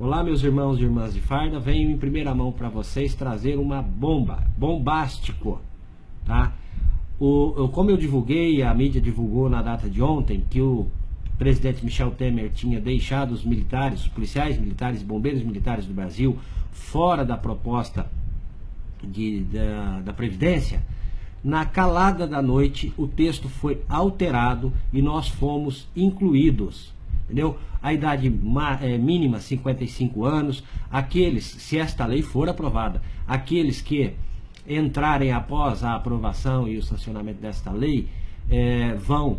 Olá, meus irmãos e irmãs de farda, venho em primeira mão para vocês trazer uma bombástico, tá? Como eu divulguei, a mídia divulgou na data de ontem, que o presidente Michel Temer tinha deixado os militares, os policiais militares e bombeiros militares do Brasil fora da proposta da Previdência. Na calada da noite, o texto foi alterado e nós fomos incluídos, entendeu? A idade mínima, 55 anos, aqueles, se esta lei for aprovada, aqueles que entrarem após a aprovação e o sancionamento desta lei, vão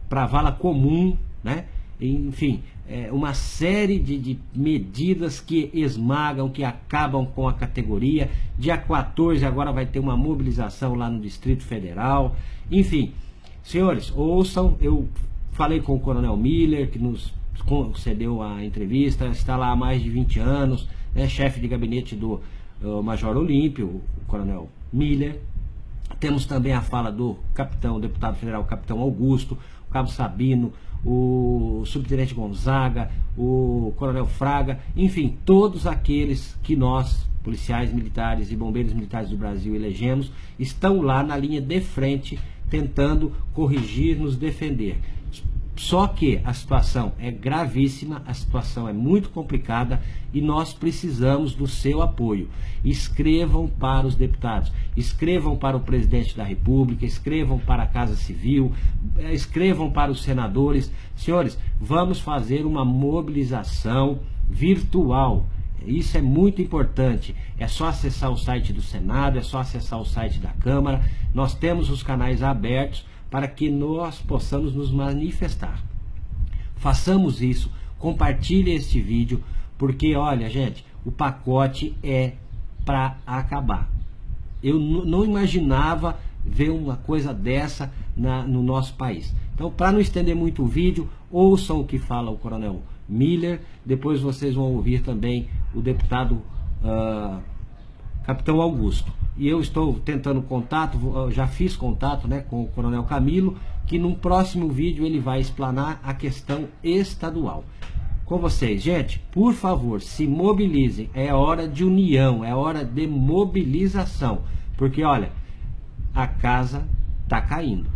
para a vala comum, né? Enfim, uma série de medidas que esmagam, que acabam com a categoria. Dia 14 agora vai ter uma mobilização lá no Distrito Federal. Enfim, senhores, ouçam, eu falei com o Coronel Miller, que nos concedeu a entrevista, está lá há mais de 20 anos, né, chefe de gabinete do Major Olímpio, o Coronel Miller. Temos também a fala do capitão, deputado federal Capitão Augusto, o Cabo Sabino, o subtenente Gonzaga, o Coronel Fraga, enfim, todos aqueles que nós, policiais militares e bombeiros militares do Brasil, elegemos, estão lá na linha de frente, tentando corrigir, nos defender. Só que a situação é gravíssima, a situação é muito complicada e nós precisamos do seu apoio. Escrevam para os deputados, escrevam para o presidente da República, escrevam para a Casa Civil, escrevam para os senadores. Senhores, vamos fazer uma mobilização virtual. Isso é muito importante. É só acessar o site do Senado, é só acessar o site da Câmara. Nós temos os canais abertos para que nós possamos nos manifestar. Façamos isso, compartilhe este vídeo, porque olha, gente, o pacote é para acabar. Eu não imaginava ver uma coisa dessa no nosso país. Então, para não estender muito o vídeo, ouçam o que fala o Coronel Miller, depois vocês vão ouvir também o deputado Capitão Augusto. E eu estou tentando contato, já fiz contato, né, com o Coronel Camilo, que num próximo vídeo ele vai explanar a questão estadual. Com vocês, gente, por favor, se mobilizem, é hora de união, é hora de mobilização, porque olha, a casa está caindo.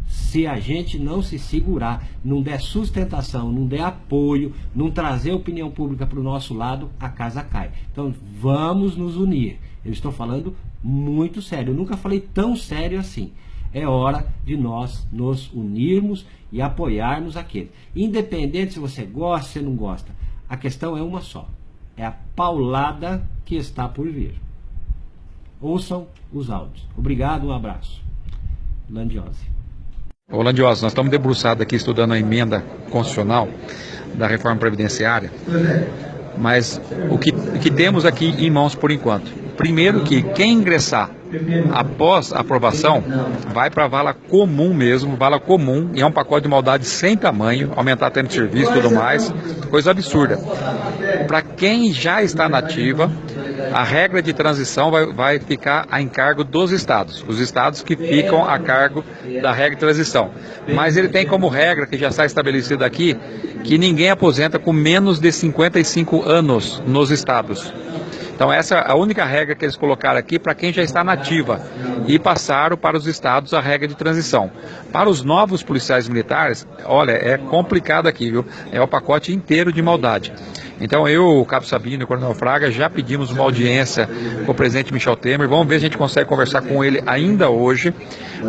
Se a gente não se segurar, não der sustentação, não der apoio, não trazer opinião pública para o nosso lado, a casa cai. Então vamos nos unir. Eu estou falando muito sério, eu nunca falei tão sério assim. É hora de nós nos unirmos e apoiarmos aquele. Independente se você gosta, se não gosta, a questão é uma só. É a paulada que está por vir. Ouçam os áudios. Obrigado, um abraço. Landiose. Ô Landiose, nós estamos debruçados aqui estudando a emenda constitucional da reforma previdenciária, mas o que temos aqui em mãos por enquanto? Primeiro que quem ingressar após a aprovação vai para a vala comum mesmo, vala comum, e é um pacote de maldade sem tamanho, aumentar tempo de serviço e tudo mais, coisa absurda. Para quem já está na ativa, a regra de transição vai ficar a encargo dos estados, os estados que ficam a cargo da regra de transição. Mas ele tem como regra, que já está estabelecida aqui, que ninguém aposenta com menos de 55 anos nos estados. Então essa é a única regra que eles colocaram aqui para quem já está na ativa e passaram para os estados a regra de transição. Para os novos policiais militares, olha, é complicado aqui, viu? É o pacote inteiro de maldade. Então eu, o Cabo Sabino e o Coronel Fraga já pedimos uma audiência com o presidente Michel Temer. Vamos ver se a gente consegue conversar com ele ainda hoje,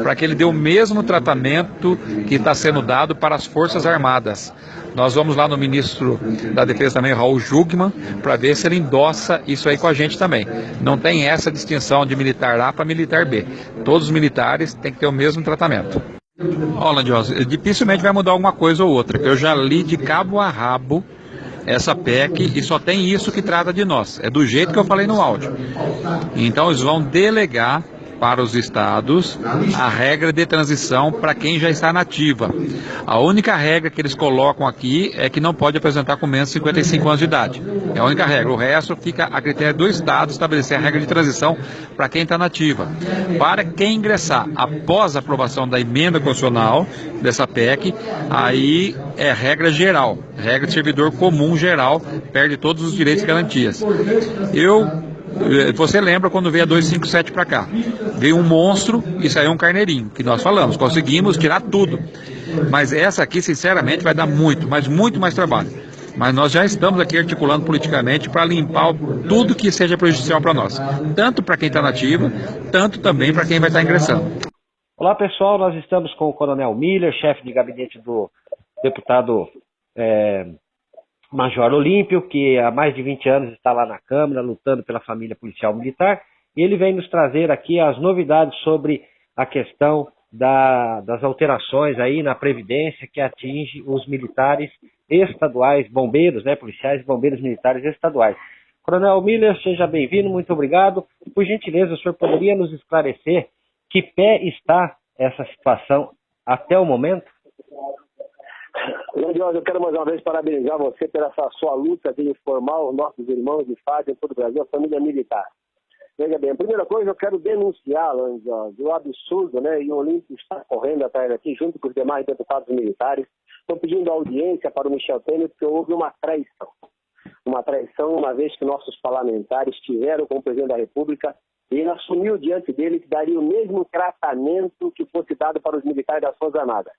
para que ele dê o mesmo tratamento que está sendo dado para as Forças Armadas. Nós vamos lá no ministro da Defesa também, Raul Jungmann, para ver se ele endossa isso aí com a gente também. Não tem essa distinção de militar A para militar B. Todos os militares têm que ter o mesmo tratamento. Ó, Landiose, dificilmente vai mudar alguma coisa ou outra. Eu já li de cabo a rabo essa PEC e só tem isso que trata de nós. É do jeito que eu falei no áudio. Então eles vão delegar para os estados a regra de transição para quem já está na ativa. A única regra que eles colocam aqui é que não pode apresentar com menos de 55 anos de idade. É a única regra. O resto fica a critério do estado estabelecer a regra de transição para quem está na ativa. Para quem ingressar após a aprovação da emenda constitucional dessa PEC, aí é regra geral, regra de servidor comum geral, perde todos os direitos e garantias. Você lembra quando veio a 257 para cá? Veio um monstro e saiu um carneirinho, que nós falamos, conseguimos tirar tudo. Mas essa aqui, sinceramente, vai dar muito, mas muito mais trabalho. Mas nós já estamos aqui articulando politicamente para limpar tudo que seja prejudicial para nós. Tanto para quem está na ativa, tanto também para quem vai estar ingressando. Olá pessoal, nós estamos com o Coronel Miller, chefe de gabinete do deputado Major Olímpio, que há mais de 20 anos está lá na Câmara, lutando pela família policial militar, e ele vem nos trazer aqui as novidades sobre a questão das alterações aí na Previdência que atinge os militares estaduais, bombeiros, policiais e bombeiros militares estaduais. Coronel Miller, seja bem-vindo, muito obrigado. Por gentileza, o senhor poderia nos esclarecer que pé está essa situação até o momento? Grandioso, eu quero mais uma vez parabenizar você pela essa sua luta de informar os nossos irmãos de FAD em todo o Brasil, a família militar. Veja bem, a primeira coisa, eu quero denunciar, Grandioso, o absurdo, e o Olímpio está correndo atrás aqui, junto com os demais deputados militares, estão pedindo audiência para o Michel Temer, porque houve uma traição. Uma traição, uma vez que nossos parlamentares estiveram com o presidente da República e ele assumiu diante dele que daria o mesmo tratamento que fosse dado para os militares das Forças Armadas.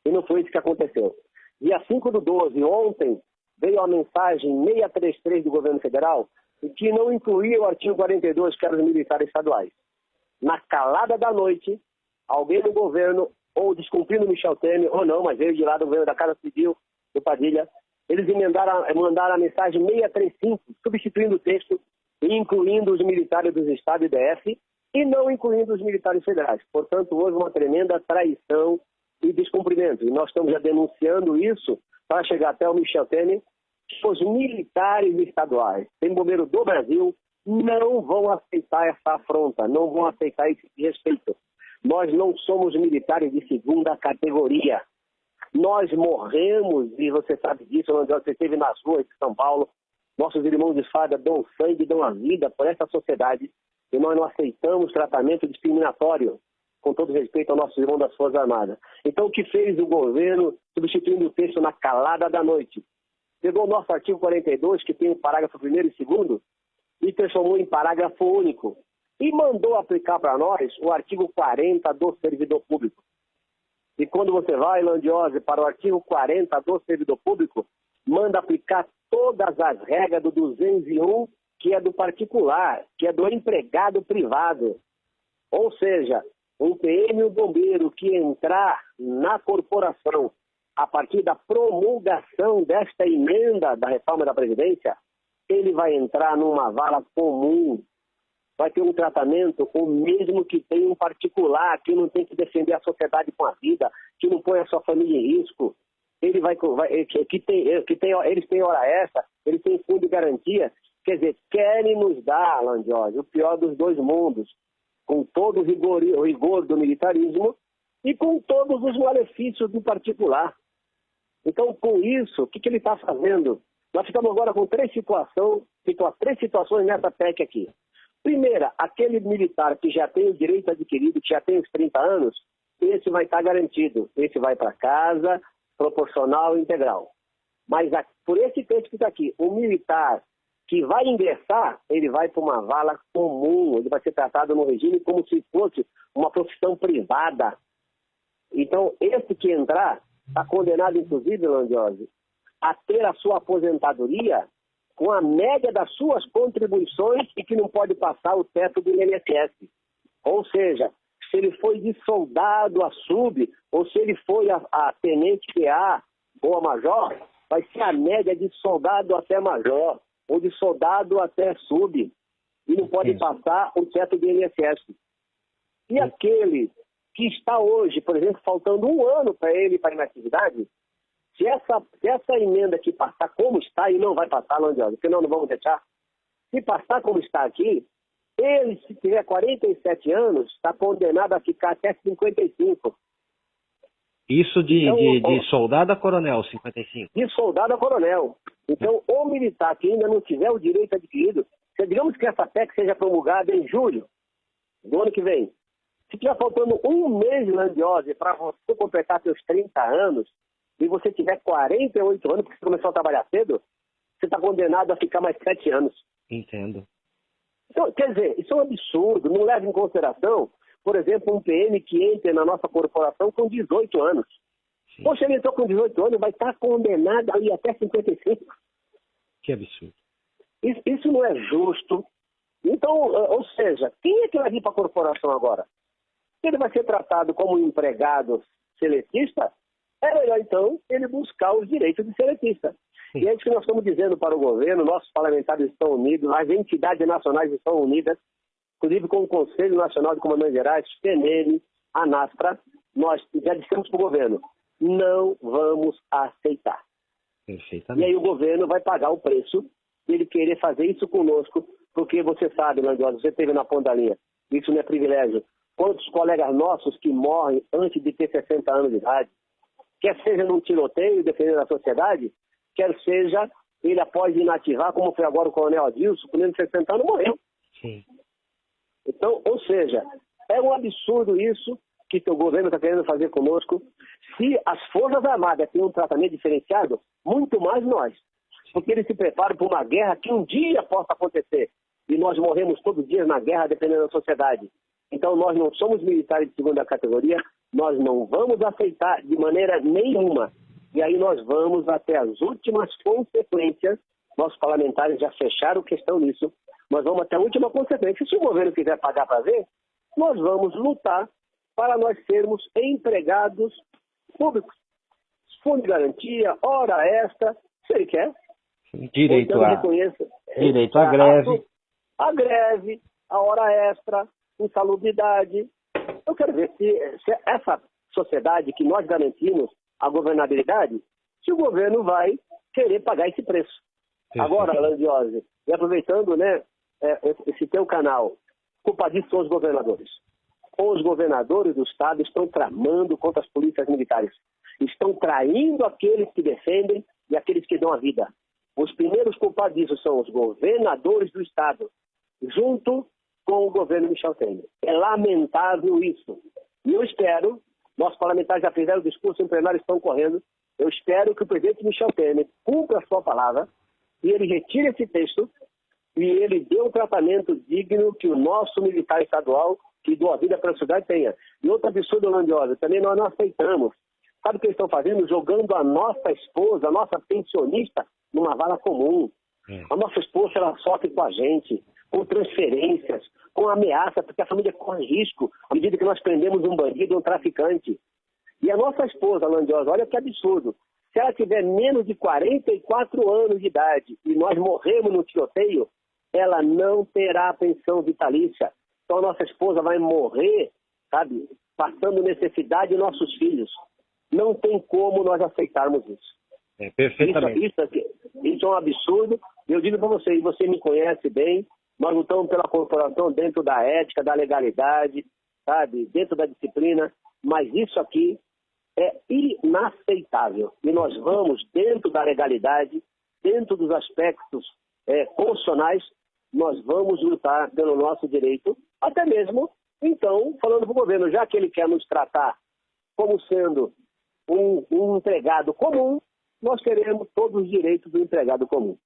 E não foi isso que aconteceu. Dia 5/12, ontem, veio a mensagem 633 do governo federal que não incluía o artigo 42, que era os militares estaduais. Na calada da noite, alguém no governo, ou descumprindo o Michel Temer, ou não, mas veio de lá do governo da Casa Civil, do Padilha, eles mandaram a mensagem 635, substituindo o texto e incluindo os militares dos estados e DF e não incluindo os militares federais. Portanto, houve uma tremenda traição e descumprimento. E nós estamos já denunciando isso para chegar até o Michel Temer, que os militares estaduais, sem bombeiro do Brasil, não vão aceitar essa afronta, não vão aceitar esse respeito. Nós não somos militares de segunda categoria. Nós morremos, e você sabe disso, você esteve nas ruas de São Paulo, nossos irmãos de farda dão sangue, dão a vida por essa sociedade, e nós não aceitamos tratamento discriminatório, com todo respeito ao nosso irmão das Forças Armadas. Então, o que fez o governo, substituindo o texto na calada da noite? Pegou o nosso artigo 42, que tem o parágrafo 1º e 2º, e transformou em parágrafo único, e mandou aplicar para nós o artigo 40 do servidor público. E quando você vai, Landiose, para o artigo 40 do servidor público, manda aplicar todas as regras do 201, que é do particular, que é do empregado privado. Ou seja, um PM ou bombeiro que entrar na corporação a partir da promulgação desta emenda da reforma da Previdência, ele vai entrar numa vala comum, vai ter um tratamento o mesmo que tem um particular, que não tem que defender a sociedade com a vida, que não põe a sua família em risco. Ele eles têm hora extra, eles têm fundo de garantia. Quer dizer, querem nos dar, Landiose, o pior dos dois mundos, com todo o rigor do militarismo e com todos os malefícios do particular. Então, com isso, o que ele está fazendo? Nós ficamos agora com três situações nessa PEC aqui. Primeira, aquele militar que já tem o direito adquirido, que já tem os 30 anos, esse vai estar garantido. Esse vai para casa, proporcional e integral. Mas por esse texto que está aqui, o militar que vai ingressar, ele vai para uma vala comum, ele vai ser tratado no regime como se fosse uma profissão privada. Então, esse que entrar, está condenado, inclusive, Landiose, a ter a sua aposentadoria com a média das suas contribuições e que não pode passar o teto do INSS. Ou seja, se ele foi de soldado a sub, ou se ele foi a tenente PA ou a major, vai ser a média de soldado até major, ou de soldado até sub, e não pode passar o teto do INSS. E aquele que está hoje, por exemplo, faltando um ano para ele para a inatividade, se essa emenda aqui passar como está, e não vai passar, Landiose, porque nós não vamos deixar, se passar como está aqui, Ele, se tiver 47 anos, está condenado a ficar até 55. Isso de soldado a coronel, 55. De soldado a coronel. Então, o militar que ainda não tiver o direito adquirido, digamos que essa PEC seja promulgada em julho do ano que vem. Se estiver faltando um mês, Landiose, para você completar seus 30 anos, e você tiver 48 anos, porque você começou a trabalhar cedo, você está condenado a ficar mais 7 anos. Entendo. Então, quer dizer, isso é um absurdo. Não leva em consideração, por exemplo, um PM que entra na nossa corporação com 18 anos. Sim. Poxa, ele entrou com 18 anos, vai estar condenado a ir até 55. Que absurdo. Isso não é justo. Então, ou seja, quem é que vai vir para a corporação agora? Se ele vai ser tratado como um empregado seletista, é melhor, então, ele buscar os direitos de seletista. Sim. E é isso que nós estamos dizendo para o governo, nossos parlamentares estão unidos, as entidades nacionais estão unidas, inclusive com o Conselho Nacional de Comandantes Gerais, CNM, a NASPRA, nós já dissemos para o governo, não vamos aceitar. Perfeitamente. E aí o governo vai pagar o preço de ele querer fazer isso conosco, porque você sabe, Landiose, você esteve na ponta da linha, isso não é privilégio. Quantos colegas nossos que morrem antes de ter 60 anos de idade, quer seja num tiroteio defendendo a sociedade, quer seja ele após inativar, como foi agora o coronel Adilson, com menos de 60 anos, morreu. Sim. Então, ou seja, é um absurdo isso que o governo está querendo fazer conosco. Se as Forças Armadas têm um tratamento diferenciado, muito mais nós. Porque eles se preparam para uma guerra que um dia possa acontecer. E nós morremos todos os dias na guerra, dependendo da sociedade. Então, nós não somos militares de segunda categoria, nós não vamos aceitar de maneira nenhuma. E aí nós vamos até as últimas consequências. Nossos parlamentares já fecharam questão nisso. Nós vamos até a última consequência. Se o governo quiser pagar para ver, nós vamos lutar para nós sermos empregados públicos. Fundo de garantia, hora extra, se ele quer. Direito à greve. A greve, a hora extra, insalubridade. Eu quero ver se essa sociedade que nós garantimos a governabilidade, se o governo vai querer pagar esse preço. Agora, Landiose, e aproveitando, né, esse teu canal, culpadíssimos são os governadores. Os governadores do Estado estão tramando contra as polícias militares. Estão traindo aqueles que defendem e aqueles que dão a vida. Os primeiros culpados disso são os governadores do Estado, junto com o governo Michel Temer. É lamentável isso. E eu espero, nossos parlamentares já fizeram o discurso em plenário, estão correndo, eu espero que o presidente Michel Temer cumpra a sua palavra e ele retire esse texto e ele dê um tratamento digno que o nosso militar estadual, que doa a vida para a cidade, tenha. E outro absurdo, Landiose, também nós não aceitamos. Sabe o que eles estão fazendo? Jogando a nossa esposa, a nossa pensionista, numa vala comum. A nossa esposa, ela sofre com a gente, com transferências, com ameaça, porque a família corre risco à medida que nós prendemos um bandido, um traficante. E a nossa esposa, Landiose, olha que absurdo. Se ela tiver menos de 44 anos de idade e nós morrermos no tiroteio, ela não terá pensão vitalícia. Então a nossa esposa vai morrer, sabe, passando necessidade e nossos filhos. Não tem como nós aceitarmos isso. Perfeitamente. Isso é um absurdo. Eu digo para você, e você me conhece bem, nós lutamos pela corporação dentro da ética, da legalidade, sabe, dentro da disciplina, mas isso aqui é inaceitável. E nós vamos, dentro da legalidade, dentro dos aspectos constitucionais, nós vamos lutar pelo nosso direito, até mesmo, então, falando para o governo, já que ele quer nos tratar como sendo um empregado comum, nós queremos todos os direitos do empregado comum.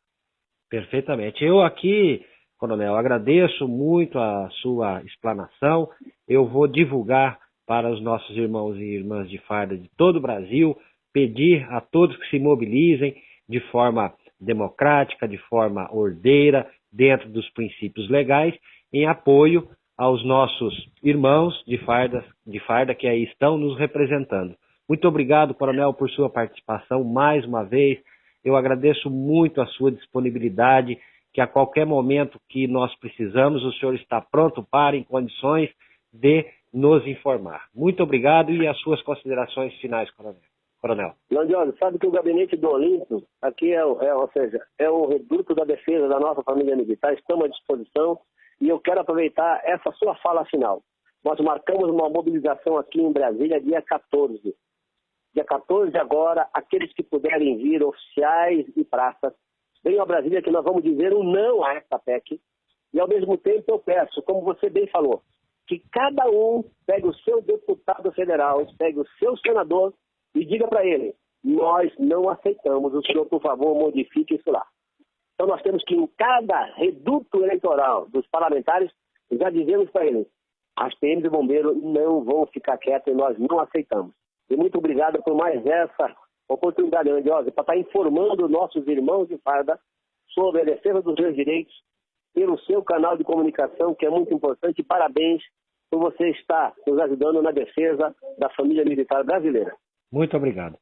Perfeitamente. Eu aqui, coronel, agradeço muito a sua explanação. Eu vou divulgar para os nossos irmãos e irmãs de farda de todo o Brasil, pedir a todos que se mobilizem de forma democrática, de forma ordeira, dentro dos princípios legais, em apoio aos nossos irmãos de farda que aí estão nos representando. Muito obrigado, coronel, por sua participação mais uma vez. Eu agradeço muito a sua disponibilidade, que a qualquer momento que nós precisamos, o senhor está pronto para, em condições de nos informar. Muito obrigado e as suas considerações finais, coronel. Landiose, sabe que o gabinete do Olímpio aqui é o reduto da defesa da nossa família militar, estamos à disposição E eu quero aproveitar essa sua fala final. Nós marcamos uma mobilização aqui em Brasília dia 14. Dia 14 agora, aqueles que puderem vir, oficiais e praças, venham a Brasília que nós vamos dizer um não a essa PEC. E ao mesmo tempo eu peço, como você bem falou, que cada um pegue o seu deputado federal, pegue o seu senador e diga para ele, nós não aceitamos, o senhor, por favor, modifique isso lá. Então nós temos que, em cada reduto eleitoral dos parlamentares, já dizemos para eles, as PMs e bombeiros não vão ficar quietos e nós não aceitamos. E muito obrigado por mais essa oportunidade, Andiosa, para estar informando nossos irmãos de farda sobre a defesa dos seus direitos pelo seu canal de comunicação, que é muito importante. Parabéns por você estar nos ajudando na defesa da família militar brasileira. Muito obrigado.